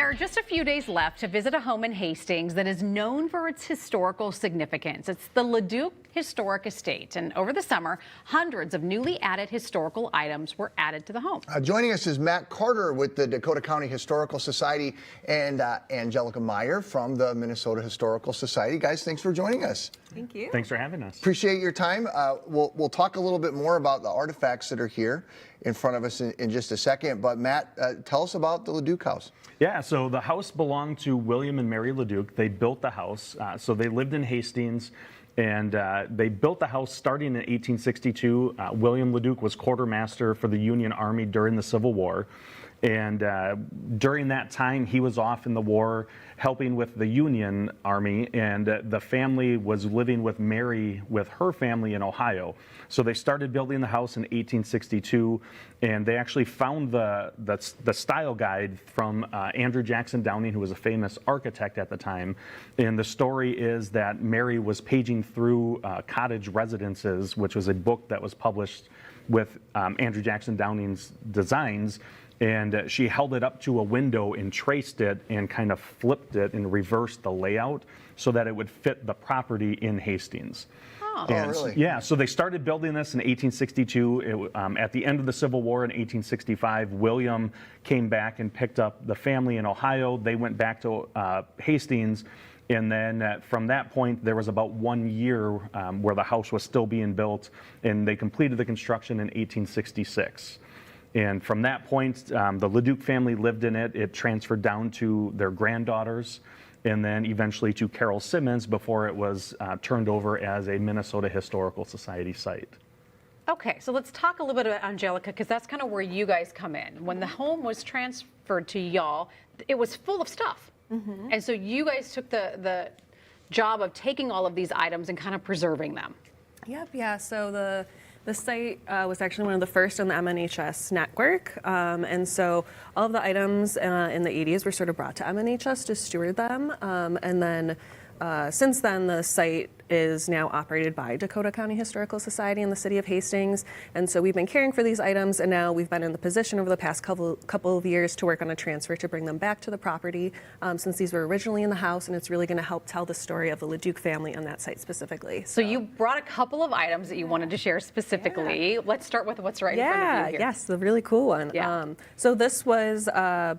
There are just a few days left to visit a home in Hastings that is known for its historical significance. It's the Leduc Historic Estate, and over the summer, hundreds of newly added historical items were added to the home. Joining us is Matt Carter with the Dakota County Historical Society and Angelica Meyer from the Minnesota Historical Society. Guys, thanks for joining us. Thank you. Thanks for having us. Appreciate your time. We'll talk a little bit more about the artifacts that are here in front of us in just a second. But Matt, tell us about the Leduc house. Yeah, so the house belonged to William and Mary Leduc. They built the house. So they lived in Hastings, and they built the house starting in 1862. William Leduc was quartermaster for the Union Army during the Civil War. And during that time, he was off in the war helping with the Union Army, and the family was living with Mary, with her family in Ohio. So they started building the house in 1862, and they actually found the style guide from Andrew Jackson Downing, who was a famous architect at the time. And the story is that Mary was paging through cottage residences, which was a book that was published with Andrew Jackson Downing's designs. And she held it up to a window and traced it and kind of flipped it and reversed the layout so that it would fit the property in Hastings. Oh, really? Yeah, so they started building this in 1862. At the end of the Civil War in 1865, William came back and picked up the family in Ohio. They went back to Hastings. And then from that point, there was about 1 year where the house was still being built, and they completed the construction in 1866. And from that point, the Leduc family lived in it. It transferred down to their granddaughters, and then eventually to Carol Simmons before it was turned over as a Minnesota Historical Society site. Okay, so let's talk a little bit about Angelica, because that's kind of where you guys come in. When the home was transferred to y'all, it was full of stuff. Mm-hmm. And so you guys took the job of taking all of these items and kind of preserving them. Yep, yeah, so the site was actually one of the first on the MNHS network, and so all of the items in the 80s were sort of brought to MNHS to steward them, and then since then the site is now operated by Dakota County Historical Society in the city of Hastings, and so we've been caring for these items, and now we've been in the position over the past couple of years to work on a transfer to bring them back to the property, since these were originally in the house, and it's really going to help tell the story of the Leduc family on that site specifically. So you brought a couple of items that you wanted to share specifically. Yeah. Let's start with what's right in front of you here. Yes, the really cool one. Yeah. So this was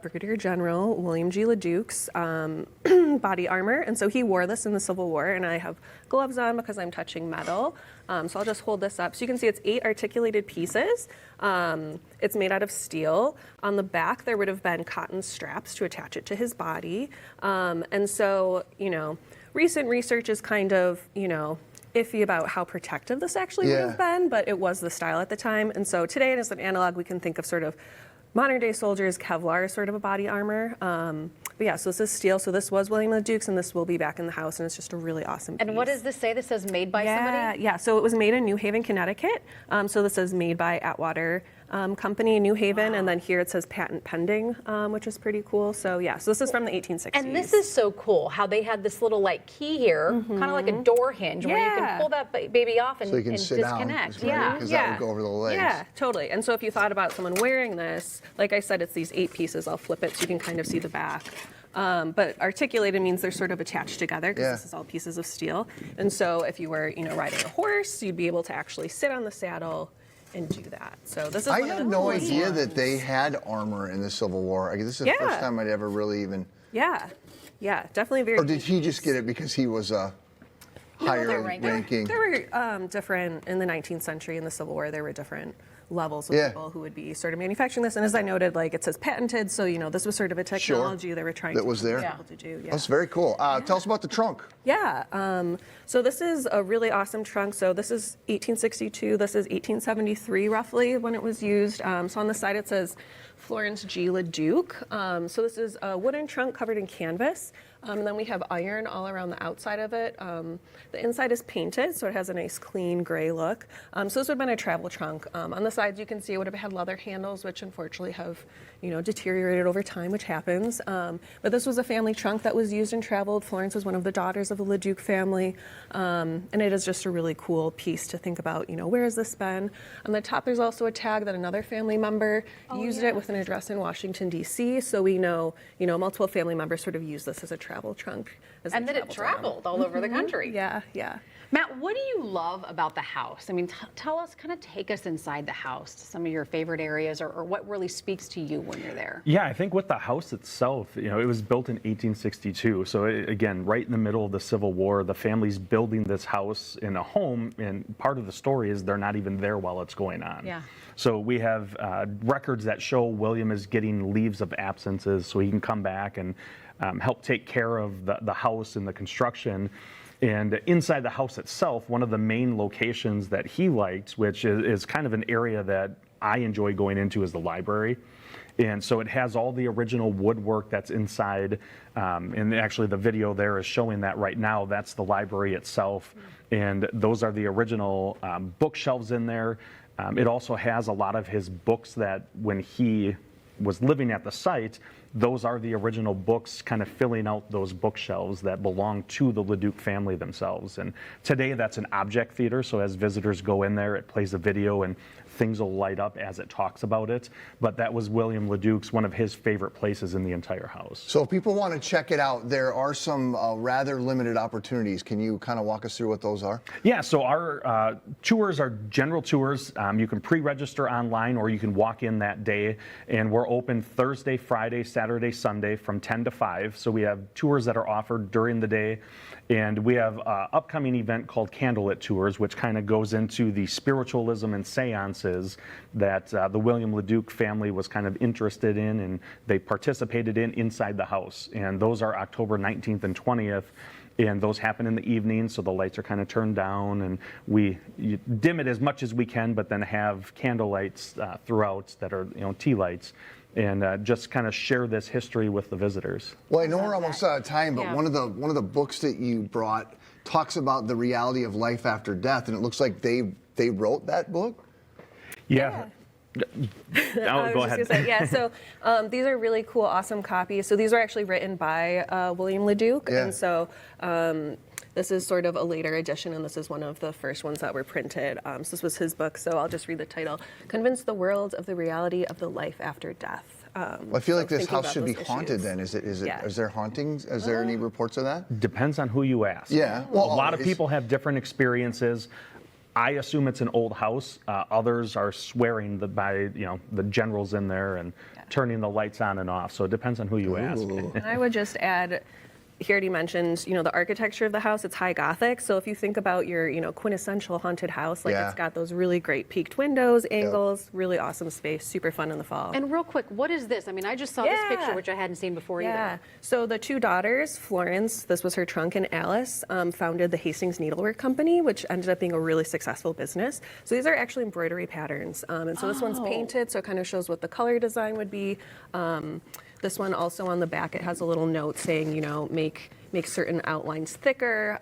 Brigadier General William G. Leduc's body armor, and so he wore this in the Civil War, and I have gloves on because I'm touching metal. So I'll just hold this up. So you can see it's 8 articulated pieces. It's made out of steel. On the back, there would have been cotton straps to attach it to his body. And so, recent research is kind of, iffy about how protective this actually would have been, but it was the style at the time. And so today, as an analog, we can think of sort of modern day soldiers, Kevlar sort of a body armor. But yeah, so this is steel. So this was William Leduc's, and this will be back in the house, and it's just a really awesome piece. And what does this say? This says made by somebody? Yeah, so it was made in New Haven, Connecticut. So this is made by Atwater Company in New Haven, and then here it says patent pending, which is pretty cool. So yeah, so this is from the 1860s. And this is so cool, how they had this little key here, kind of like a door hinge, where you can pull that baby off and, so you can sit disconnect. Down, because that would go over the legs. Yeah, totally. And so if you thought about someone wearing this, like I said, it's these 8 pieces. I'll flip it so you can kind of see the back. But articulated means they're sort of attached together because this is all pieces of steel. And so if you were, riding a horse, you'd be able to actually sit on the saddle and do that. So this is I had no idea that they had armor in the Civil War. This is the first time I'd ever really even. Yeah, definitely very. Or did he just get it because he was a higher ranking? There were different in the 19th century in the Civil War. There were different levels of people who would be sort of manufacturing this. And as I noted, it says patented, so this was sort of a technology they were trying to be able to do. Yeah. That's very cool. Tell us about the trunk. Yeah, so this is a really awesome trunk. So this is 1862, this is 1873 roughly when it was used. So on the side it says Florence G. Leduc. So this is a wooden trunk covered in canvas. And then we have iron all around the outside of it. The inside is painted, so it has a nice clean gray look. So this would have been a travel trunk. On the sides, you can see it would have had leather handles, which unfortunately have, deteriorated over time, which happens. But this was a family trunk that was used and traveled. Florence was one of the daughters of the Leduc family. And it is just a really cool piece to think about, where has this been? On the top, there's also a tag that another family member used it with with an address in Washington, D.C., so we know, multiple family members sort of use this as a travel trunk. And then it traveled all over the country. Yeah, yeah. Matt, what do you love about the house? I mean, tell us, kind of take us inside the house to some of your favorite areas, or what really speaks to you when you're there. Yeah, I think with the house itself, it was built in 1862. So again, right in the middle of the Civil War, the family's building this house in a home, and part of the story is they're not even there while it's going on. Yeah. So we have records that show William is getting leaves of absences so he can come back and help take care of the house and the construction. And inside the house itself, one of the main locations that he liked, which is kind of an area that I enjoy going into, is the library. And so it has all the original woodwork that's inside. And actually the video there is showing that right now. That's the library itself. And those are the original bookshelves in there. It also has a lot of his books that when he was living at the site, those are the original books kind of filling out those bookshelves that belong to the Leduc family themselves. And today that's an object theater, so as visitors go in there, it plays a video and things will light up as it talks about it. But that was William Leduc's, one of his favorite places in the entire house. So if people want to check it out, there are some rather limited opportunities. Can you kind of walk us through what those are? Yeah, so our tours are general tours. You can pre-register online or you can walk in that day. And we're open Thursday, Friday, Saturday, Sunday from 10 to 5. So we have tours that are offered during the day. And we have an upcoming event called Candlelit Tours, which kind of goes into the spiritualism and seances that the William Leduc family was kind of interested in, and they participated in inside the house. And those are October 19th and 20th. And those happen in the evening, so the lights are kind of turned down, and we dim it as much as we can, but then have candle lights throughout that are, tea lights, and just kind of share this history with the visitors. Well, I know we're almost out of time, but Yeah. one of the books that you brought talks about the reality of life after death, and it looks like they wrote that book. Yeah. I Oh, was go just ahead. gonna say, yeah, so these are really cool, awesome copies. So these were actually written by William Leduc, Yeah. and so this is sort of a later edition, and this is one of the first ones that were printed. So this was his book, so I'll just read the title: "Convince the World of the Reality of the Life After Death." Well, I feel like so this thinking house about should be those haunted. issues. Then is it? Yeah. Is there hauntings? Is there any reports of that? Depends on who you ask. Yeah, well, a lot of always. people have different experiences. I assume it's an old house. Others are swearing that by the generals in there and turning the lights on and off. So it depends on who you ask. Ooh. And I would just add, he already mentioned, the architecture of the house. It's high Gothic. So if you think about your, quintessential haunted house, like Yeah. it's got those really great peaked windows, angles, really awesome space, super fun in the fall. And real quick, what is this? I mean, I just saw this picture, Yeah. which I hadn't seen before yeah. either. So the two daughters, Florence, this was her trunk, and Alice, founded the Hastings Needlework Company, which ended up being a really successful business. So these are actually embroidery patterns. And so this one's painted, so it kind of shows what the color design would be. This one also on the back, it has a little note saying, make certain outlines thicker.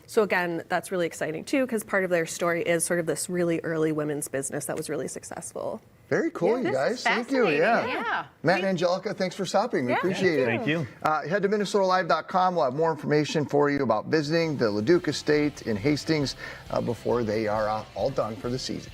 So again, that's really exciting too, because part of their story is sort of this really early women's business that was really successful. Very cool, you This guys. is Thank you. fascinating. Yeah. Yeah. Matt and Angelica, thanks for stopping. We appreciate it. Thank you. Head to MinnesotaLive.com. We'll have more information for you about visiting the Leduc Estate in Hastings before they are all done for the season.